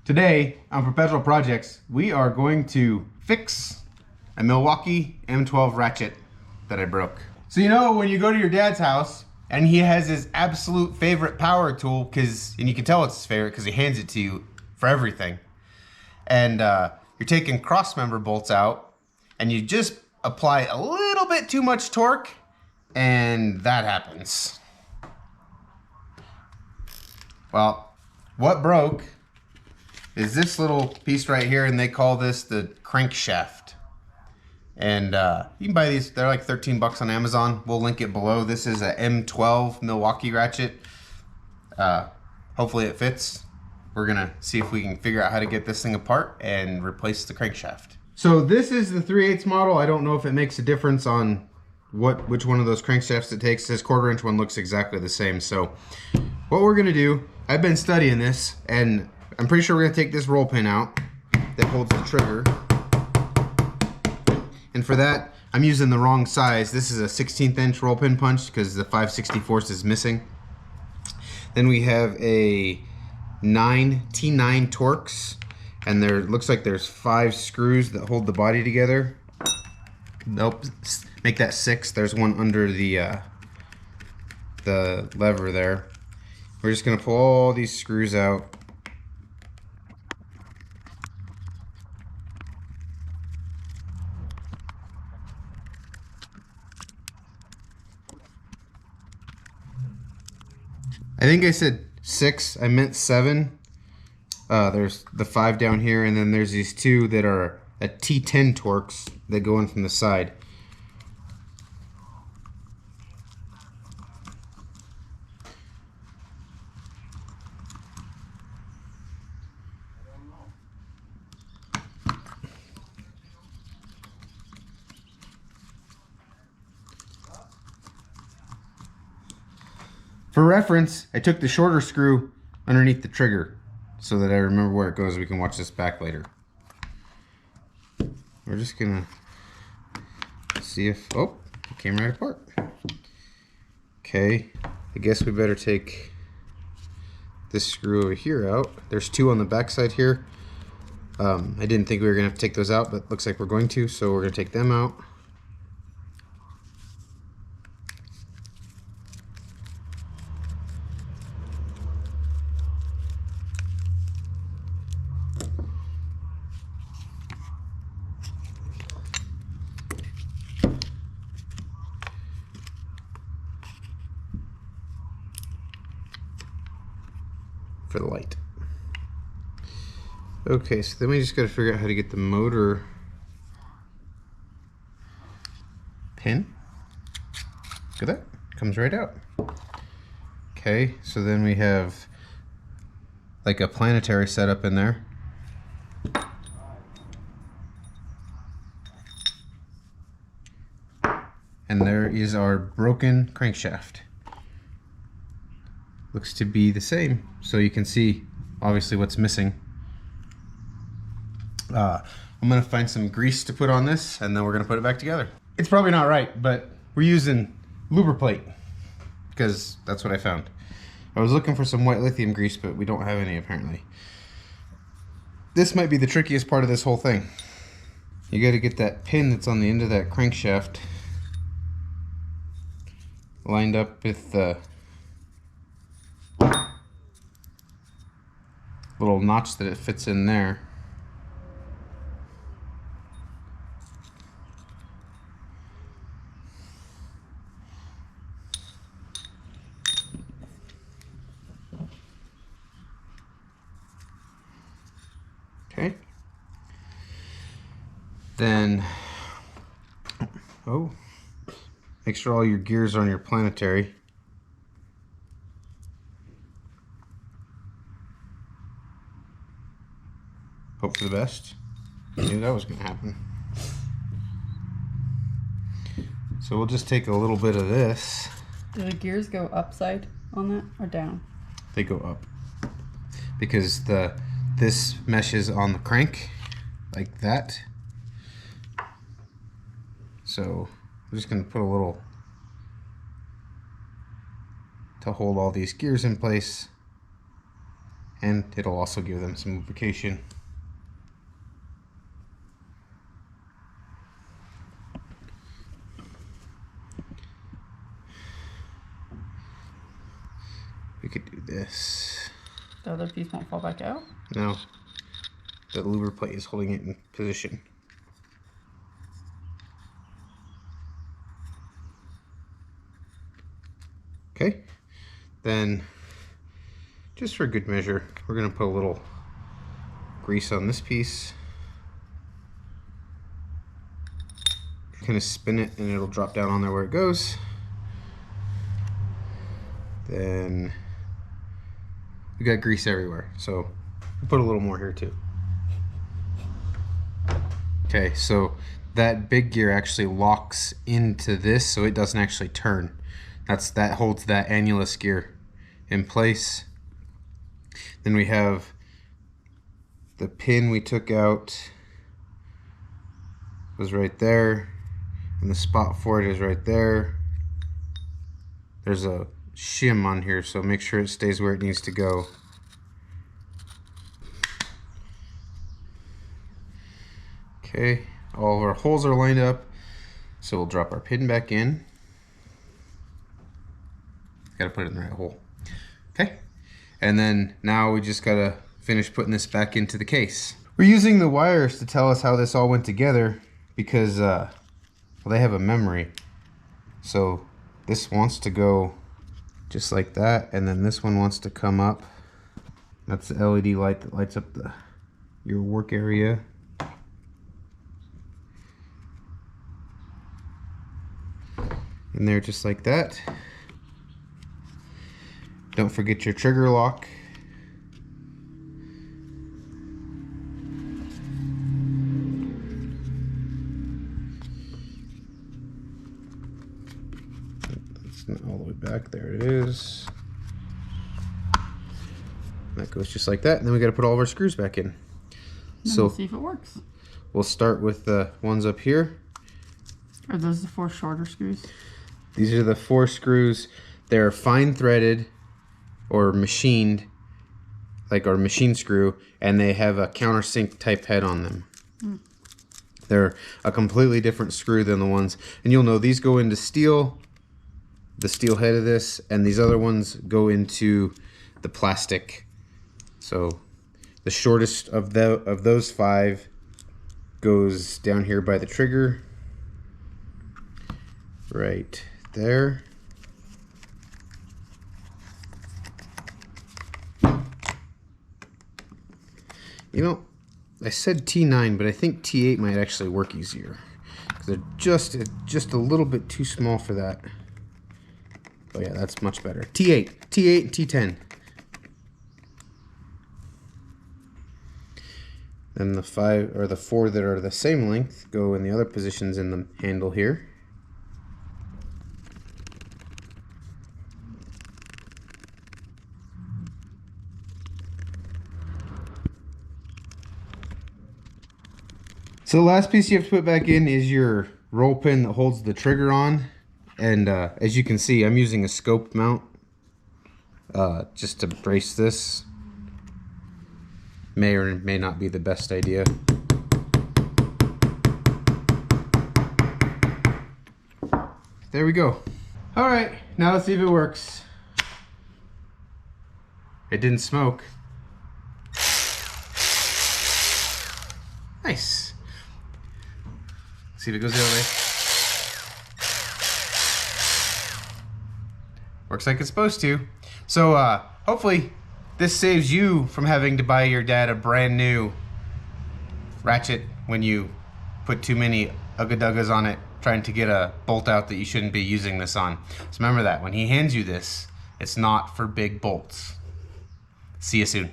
Today on Perpetual Projects, we are going to fix a Milwaukee M12 ratchet that I broke. So you know when you go to your dad's house and he has his absolute favorite power tool, and you can tell it's his favorite because he hands it to you for everything. And you're taking cross member bolts out and you just apply a little bit too much torque and that happens. Well, what broke is this little piece right here, and they call this the crankshaft. And you can buy these, they're like 13 bucks on Amazon. We'll link it below. This is a M12 Milwaukee ratchet. Hopefully it fits. We're gonna see if we can figure out how to get this thing apart and replace the crankshaft. So this is the 3/8 model. I don't know if it makes a difference on which one of those crankshafts it takes. This 1/4 inch one looks exactly the same. So what we're gonna do, I've been studying this, and I'm pretty sure we're gonna take this roll pin out that holds the trigger. And for that, I'm using the wrong size. This is a 1/16 inch roll pin punch because the 5/64 is missing. Then we have a T9 Torx, and there looks like there's 5 screws that hold the body together. Nope, make that 6. There's one under the lever there. We're just gonna pull all these screws out. I think I said 6, I meant 7. There's the 5 down here, and then there's these 2 that are a T10 Torx that go in from the side. For reference, I took the shorter screw underneath the trigger so that I remember where it goes. We can watch this back later. We're just gonna see if, oh, it came right apart. Okay, I guess we better take this screw over here out. There's 2 on the back side here. I didn't think we were gonna have to take those out, but looks like we're going to, so we're gonna take them out. For the light. Okay, so then we just got to figure out how to get the motor pin. Look at that, comes right out. Okay, so then we have like a planetary setup in there. And there is our broken crankshaft. Looks to be the same, so you can see obviously what's missing. I'm gonna find some grease to put on this, and then we're gonna put it back together. It's probably not right, but we're using lubriplate because that's what I found. I was looking for some white lithium grease, but we don't have any apparently. This might be the trickiest part of this whole thing. You got to get that pin that's on the end of that crankshaft lined up with the little notch that it fits in there. Okay. Then, oh, make sure all your gears are on your planetary. Hope for the best. I knew that was going to happen. So we'll just take a little bit of this. Do the gears go upside on that or down? They go up because this meshes on the crank like that. So we're just going to put a little to hold all these gears in place. and it'll also give them some lubrication. We could do this. The other piece won't fall back out? No. The lubricator plate is holding it in position. Okay. Then, just for good measure, we're going to put a little grease on this piece. Kind of spin it and it'll drop down on there where it goes. Then we got grease everywhere, so we'll put a little more here too. Okay, so that big gear actually locks into this, so it doesn't actually turn. That holds that annulus gear in place. Then we have the pin we took out was right there, and the spot for it is right there. There's a shim on here, so make sure it stays where it needs to go. Okay, all of our holes are lined up, so we'll drop our pin back in. Gotta put it in the right hole. Okay, and then now we just gotta finish putting this back into the case. We're using the wires to tell us how this all went together because well, they have a memory. So this wants to go just like that, and then this one wants to come up. That's the LED light that lights up your work area. And there, just like that. Don't forget your trigger lock. It's not all the way back. There it is. That goes just like that. And then we got to put all of our screws back in. So we'll see if it works. We'll start with the ones up here. Are those the 4 shorter screws? These are the 4 screws. They're fine threaded or machined, like our machine screw, and they have a countersink type head on them. They're a completely different screw than the ones, and you'll know these go into steel, the steel head of this, and these other ones go into the plastic. So the shortest of those 5 goes down here by the trigger, right there. You know, I said T9, but I think T8 might actually work easier because they're just a little bit too small for that. Oh yeah, that's much better. T8, and T10. Then the 5 or the 4 that are the same length go in the other positions in the handle here. So the last piece you have to put back in is your roll pin that holds the trigger on. And as you can see, I'm using a scope mount just to brace this. May or may not be the best idea. There we go. All right, now let's see if it works. It didn't smoke. Nice. See if it goes the other way. Works like it's supposed to. So hopefully this saves you from having to buy your dad a brand new Ratchet when you put too many ugga-duggas on it trying to get a bolt out that you shouldn't be using this on. So remember that when he hands you this, it's not for big bolts. See you soon.